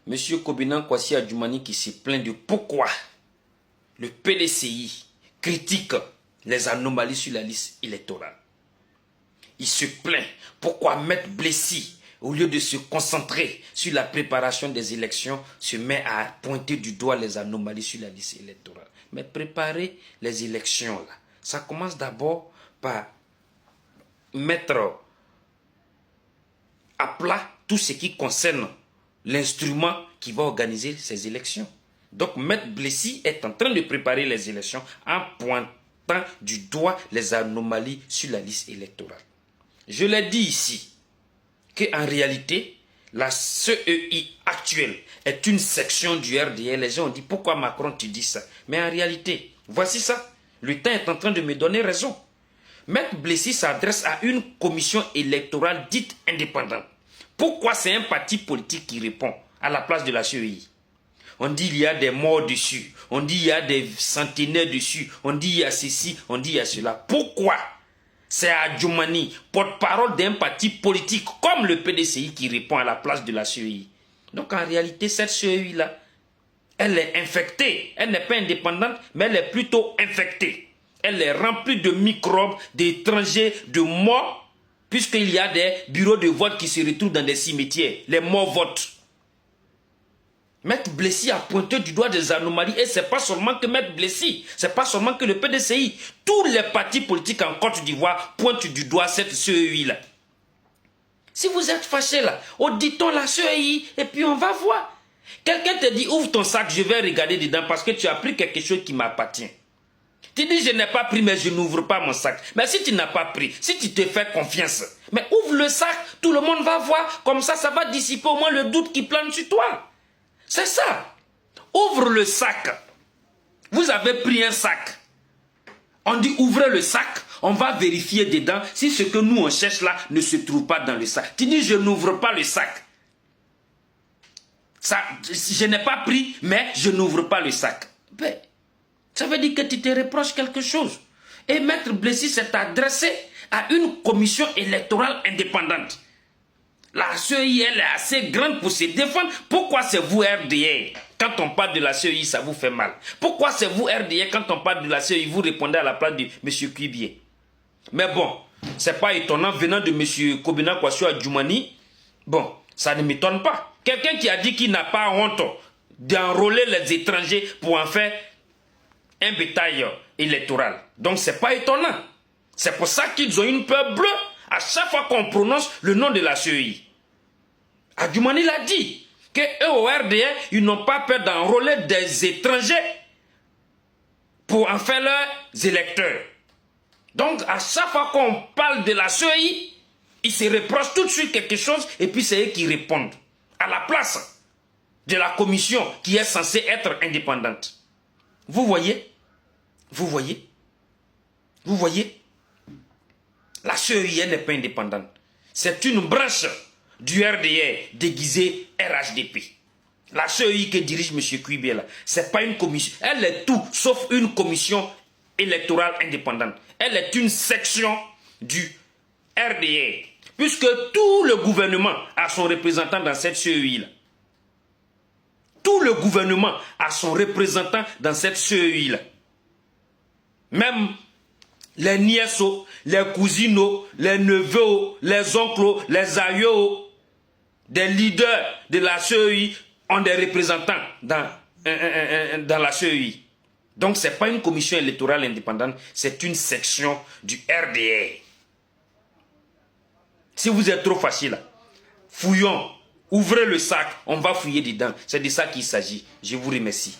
M. Kobinan Kwasi Adjoumani qui se plaint de pourquoi le PDCI critique les anomalies sur la liste électorale. Il se plaint pourquoi Maître Blessi, au lieu de se concentrer sur la préparation des élections, se met à pointer du doigt les anomalies sur la liste électorale. Mais préparer les élections, là, ça commence d'abord par mettre à plat tout ce qui concerne l'instrument qui va organiser ces élections. Donc, Maître Blessi est en train de préparer les élections en pointant du doigt les anomalies sur la liste électorale. Je l'ai dit ici, qu'en réalité, la CEI actuelle est une section du RDR. Les gens ont dit, pourquoi Macron tu dis ça? Mais en réalité, voici ça. Le temps est en train de me donner raison. Maître Blessi s'adresse à une commission électorale dite indépendante. Pourquoi c'est un parti politique qui répond à la place de la CEI? On dit il y a des morts dessus, on dit il y a des centenaires dessus, on dit il y a ceci, on dit il y a cela. Pourquoi c'est Adjoumani, porte-parole d'un parti politique comme le PDCI qui répond à la place de la CEI? Donc en réalité, cette CEI-là, elle est infectée. Elle n'est pas indépendante, mais elle est plutôt infectée. Elle est remplie de microbes, d'étrangers, de morts, puisqu'il y a des bureaux de vote qui se retrouvent dans des cimetières. Les morts votent. Maître Blessi a pointé du doigt des anomalies, et ce n'est pas seulement que Maître Blessi, ce n'est pas seulement que le PDCI. Tous les partis politiques en Côte d'Ivoire pointent du doigt cette CEI-là. Si vous êtes fâché là, auditons la CEI et puis on va voir. Quelqu'un te dit, ouvre ton sac, je vais regarder dedans parce que tu as pris quelque chose qui m'appartient. Tu dis, je n'ai pas pris, mais je n'ouvre pas mon sac. Mais si tu n'as pas pris, si tu te fais confiance, mais ouvre le sac, tout le monde va voir. Comme ça va dissiper au moins le doute qui plane sur toi. C'est ça. Ouvre le sac. Vous avez pris un sac. On dit, ouvrez le sac. On va vérifier dedans si ce que nous on cherche là ne se trouve pas dans le sac. Tu dis, je n'ouvre pas le sac. Ça, je n'ai pas pris, mais je n'ouvre pas le sac. Ben, ça veut dire que tu te reproches quelque chose. Et Maître Blessi s'est adressé à une commission électorale indépendante. La CEI, elle est assez grande pour se défendre. Pourquoi c'est vous, RDR? Quand on parle de la CEI, ça vous fait mal. Pourquoi c'est vous, RDR, quand on parle de la CEI, vous répondez à la place de M. Cuibier? Mais bon, c'est pas étonnant venant de M. Kobinan Kwasi Adjoumani. Bon, ça ne m'étonne pas. Quelqu'un qui a dit qu'il n'a pas honte d'enrôler les étrangers pour en faire un bétail électoral. Donc c'est pas étonnant. C'est pour ça qu'ils ont une peur bleue à chaque fois qu'on prononce le nom de la CEI. Adjoumani l'a dit, qu'eux au RDR, ils n'ont pas peur d'enrôler des étrangers pour en faire leurs électeurs. Donc à chaque fois qu'on parle de la CEI, ils se reprochent tout de suite quelque chose et puis c'est eux qui répondent à la place de la commission qui est censée être indépendante. Vous voyez? Vous voyez? Vous voyez? La CEI n'est pas indépendante. C'est une branche du RDR déguisée RHDP. La CEI que dirige M. Cuibier là, c'est pas une commission. Elle est tout sauf une commission électorale indépendante. Elle est une section du RDR. Puisque tout le gouvernement a son représentant dans cette CEI là. Tout le gouvernement a son représentant dans cette CEI là. Même les nièces, les cousines, les neveux, les oncles, les aïeux, des leaders de la CEI ont des représentants dans la CEI. Donc ce n'est pas une commission électorale indépendante, c'est une section du RDR. Si vous êtes trop facile, fouillons, ouvrez le sac, on va fouiller dedans. C'est de ça qu'il s'agit. Je vous remercie.